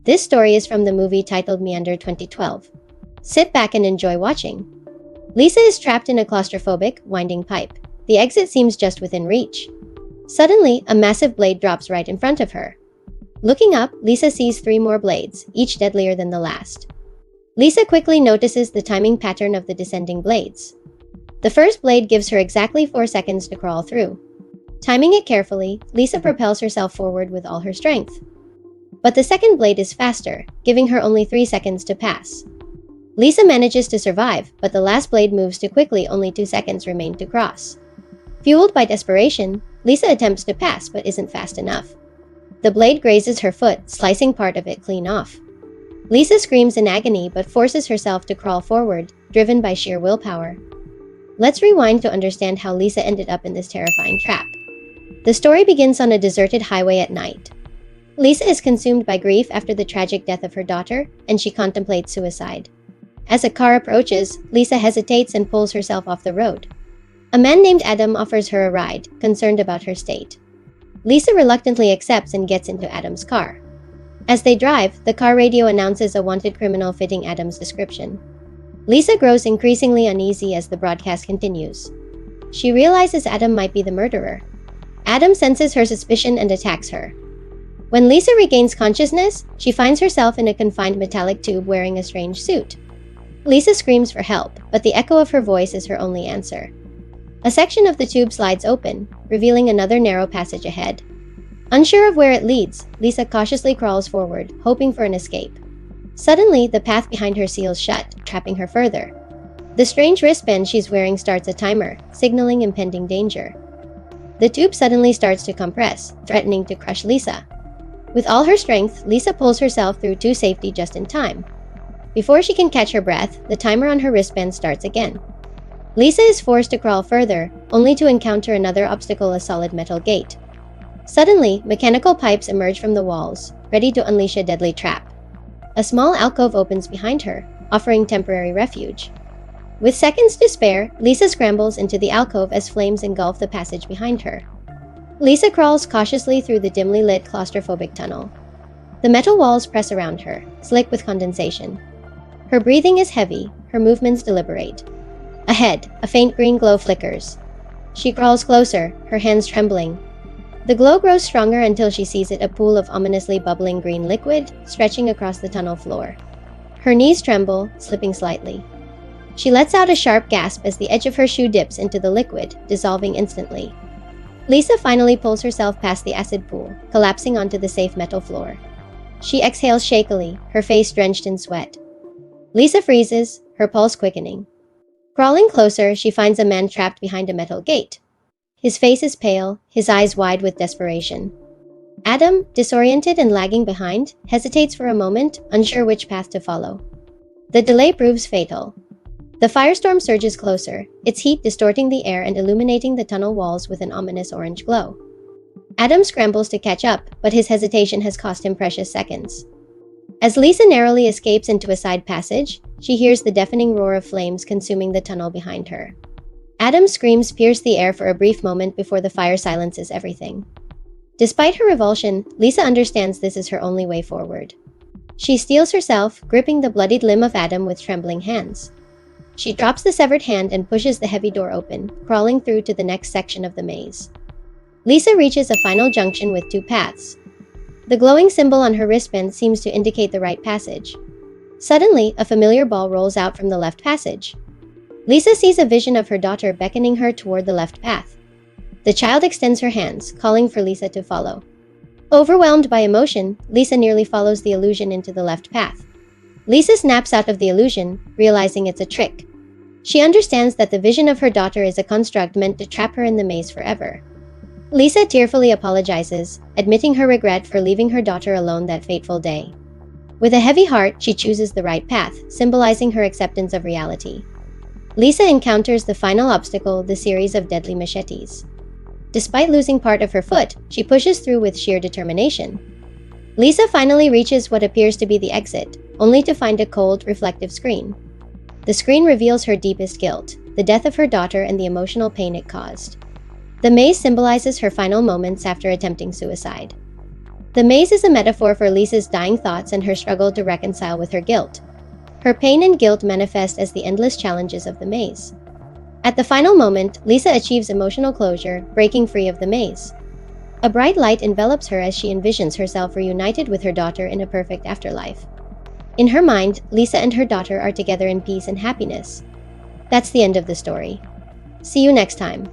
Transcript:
This story is from the movie titled Meander 2012. Sit back and enjoy watching. Lisa is trapped in a claustrophobic, winding pipe. The exit seems just within reach. Suddenly, a massive blade drops right in front of her. Looking up, Lisa sees 3 more blades, each deadlier than the last. Lisa quickly notices the timing pattern of the descending blades. The first blade gives her exactly 4 seconds to crawl through. Timing it carefully, Lisa propels herself forward with all her strength. But the second blade is faster, giving her only 3 seconds to pass. Lisa manages to survive, but the last blade moves too quickly, only 2 seconds remain to cross. Fueled by desperation, Lisa attempts to pass but isn't fast enough. The blade grazes her foot, slicing part of it clean off. Lisa screams in agony but forces herself to crawl forward, driven by sheer willpower. Let's rewind to understand how Lisa ended up in this terrifying trap. The story begins on a deserted highway at night. Lisa is consumed by grief after the tragic death of her daughter, and she contemplates suicide. As a car approaches, Lisa hesitates and pulls herself off the road. A man named Adam offers her a ride, concerned about her state. Lisa reluctantly accepts and gets into Adam's car. As they drive, the car radio announces a wanted criminal fitting Adam's description. Lisa grows increasingly uneasy as the broadcast continues. She realizes Adam might be the murderer. Adam senses her suspicion and attacks her. When Lisa regains consciousness, she finds herself in a confined metallic tube wearing a strange suit. Lisa screams for help, but the echo of her voice is her only answer. A section of the tube slides open, revealing another narrow passage ahead. Unsure of where it leads, Lisa cautiously crawls forward, hoping for an escape. Suddenly, the path behind her seals shut, trapping her further. The strange wristband she's wearing starts a timer, signaling impending danger. The tube suddenly starts to compress, threatening to crush Lisa. With all her strength, Lisa pulls herself through to safety just in time. Before she can catch her breath, the timer on her wristband starts again. Lisa is forced to crawl further, only to encounter another obstacle, a solid metal gate. Suddenly, mechanical pipes emerge from the walls, ready to unleash a deadly trap. A small alcove opens behind her, offering temporary refuge. With seconds to spare, Lisa scrambles into the alcove as flames engulf the passage behind her. Lisa crawls cautiously through the dimly lit claustrophobic tunnel. The metal walls press around her, slick with condensation. Her breathing is heavy, her movements deliberate. Ahead, a faint green glow flickers. She crawls closer, her hands trembling. The glow grows stronger until she sees it, a pool of ominously bubbling green liquid stretching across the tunnel floor. Her knees tremble, slipping slightly. She lets out a sharp gasp as the edge of her shoe dips into the liquid, dissolving instantly. Lisa finally pulls herself past the acid pool, collapsing onto the safe metal floor. She exhales shakily, her face drenched in sweat. Lisa freezes, her pulse quickening. Crawling closer, she finds a man trapped behind a metal gate. His face is pale, his eyes wide with desperation. Adam, disoriented and lagging behind, hesitates for a moment, unsure which path to follow. The delay proves fatal. The firestorm surges closer, its heat distorting the air and illuminating the tunnel walls with an ominous orange glow. Adam scrambles to catch up, but his hesitation has cost him precious seconds. As Lisa narrowly escapes into a side passage, she hears the deafening roar of flames consuming the tunnel behind her. Adam's screams pierce the air for a brief moment before the fire silences everything. Despite her revulsion, Lisa understands this is her only way forward. She steels herself, gripping the bloodied limb of Adam with trembling hands. She drops the severed hand and pushes the heavy door open, crawling through to the next section of the maze. Lisa reaches a final junction with 2 paths. The glowing symbol on her wristband seems to indicate the right passage. Suddenly, a familiar ball rolls out from the left passage. Lisa sees a vision of her daughter beckoning her toward the left path. The child extends her hands, calling for Lisa to follow. Overwhelmed by emotion, Lisa nearly follows the illusion into the left path. Lisa snaps out of the illusion, realizing it's a trick. She understands that the vision of her daughter is a construct meant to trap her in the maze forever. Lisa tearfully apologizes, admitting her regret for leaving her daughter alone that fateful day. With a heavy heart, she chooses the right path, symbolizing her acceptance of reality. Lisa encounters the final obstacle, the series of deadly machetes. Despite losing part of her foot, she pushes through with sheer determination. Lisa finally reaches what appears to be the exit, only to find a cold, reflective screen. The screen reveals her deepest guilt, the death of her daughter and the emotional pain it caused. The maze symbolizes her final moments after attempting suicide. The maze is a metaphor for Lisa's dying thoughts and her struggle to reconcile with her guilt. Her pain and guilt manifest as the endless challenges of the maze. At the final moment, Lisa achieves emotional closure, breaking free of the maze. A bright light envelops her as she envisions herself reunited with her daughter in a perfect afterlife. In her mind, Lisa and her daughter are together in peace and happiness. That's the end of the story. See you next time.